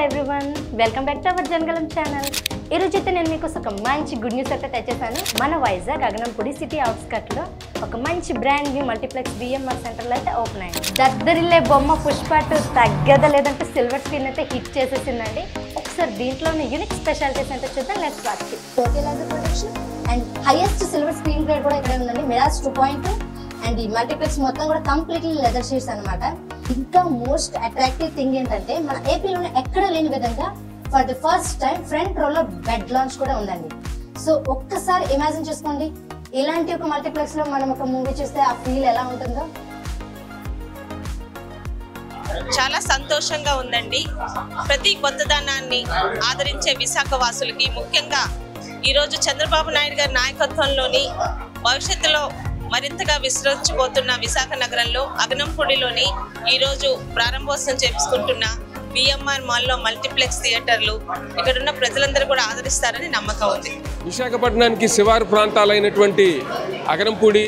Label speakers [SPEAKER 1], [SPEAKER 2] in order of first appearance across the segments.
[SPEAKER 1] Everyone, welcome back to our Janagalam channel. ఈ రోజు అయితే నేను మీకు ఒక మంచి గుడ్ న్యూస్ అయితే తెచ్చేసాను. మన వైజాగ్ అగనంపూడి సిటీ అవుట్స్కట్లో ఒక మంచి బ్రాండ్ న్యూ మల్టీప్లెక్స్ బిఎంఆర్ సెంటర్లో అయితే ఓపెన్ అయింది. దద్దరిల్లే బొమ్మ పుష్పాటు తగ్గదా లేదంటే సిల్వర్ స్క్రీన్ అయితే హిట్ చేసేసిందండి. ఒకసారి దీంట్లోనే యూనిక్ స్పెషాలిటీస్ అంటే చూద్దాం. Let's watch it. Total leather protection and highest silver screen grade కూడా ఇక్కడ ఉందండి. మిరాజ్ 2.2 అండ్ ఈ మల్టీప్లెక్స్ మొత్తం కూడా కంప్లీట్లీ లెదర్ షీట్స్ అనమాట. ఇంకా మోస్ట్ అట్రాక్టివ్ థింగ్ ఏంటంటే మన ఏపీలోనే ఎక్కడ లేని విధంగా for the first time front రోలో బెడ్ లాంచ్ కూడా ఉందండి. సో ఒక్కసారి ఇమాజిన్ చేసుకోండి, ఇలాంటి ఒక మల్టీప్లెక్స్ లో మనం ఒక మూవీ చూస్తే ఆ ఫీల్ ఎలా ఉంటుందో.
[SPEAKER 2] చాలా సంతోషంగా ఉందండి. ప్రతి కొత్తదనాన్ని ఆదరించే విశాఖ వాసులకి, ముఖ్యంగా ఈరోజు చంద్రబాబు నాయుడు గారి నాయకత్వంలోని భవిష్యత్తులో మరింతగా విస్తరించిపోతున్న విశాఖ నగరంలో అగనంపూడిలోని ఈరోజు ప్రారంభోత్సవం చేసుకుంటున్న బిఎంఆర్ మాల్లో మల్టీప్లెక్స్ థియేటర్లు ఇక్కడున్న ప్రజలందరూ కూడా ఆదరిస్తారని నమ్మకం ఉంది.
[SPEAKER 3] విశాఖపట్నానికి శివారు ప్రాంతాలైనటువంటి అగనంపూడి,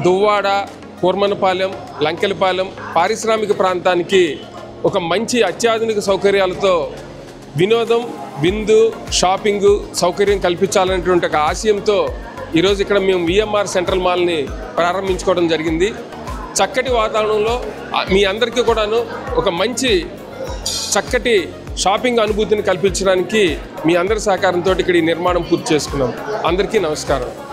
[SPEAKER 3] దువ్వాడ, కూర్మనపాలెం, లంకెలపాలెం పారిశ్రామిక ప్రాంతానికి ఒక మంచి అత్యాధునిక సౌకర్యాలతో వినోదం, విందు, షాపింగు సౌకర్యం కల్పించాలనేటువంటి ఒక ఆశయంతో ఈరోజు ఇక్కడ మేము విఎంఆర్ సెంట్రల్ మాల్ని ప్రారంభించుకోవడం జరిగింది. చక్కటి వాతావరణంలో మీ అందరికీ కూడాను ఒక మంచి చక్కటి షాపింగ్ అనుభూతిని కల్పించడానికి మీ అందరి సహకారంతో ఇక్కడ ఈ నిర్మాణం పూర్తి చేసుకున్నాం. అందరికీ నమస్కారం.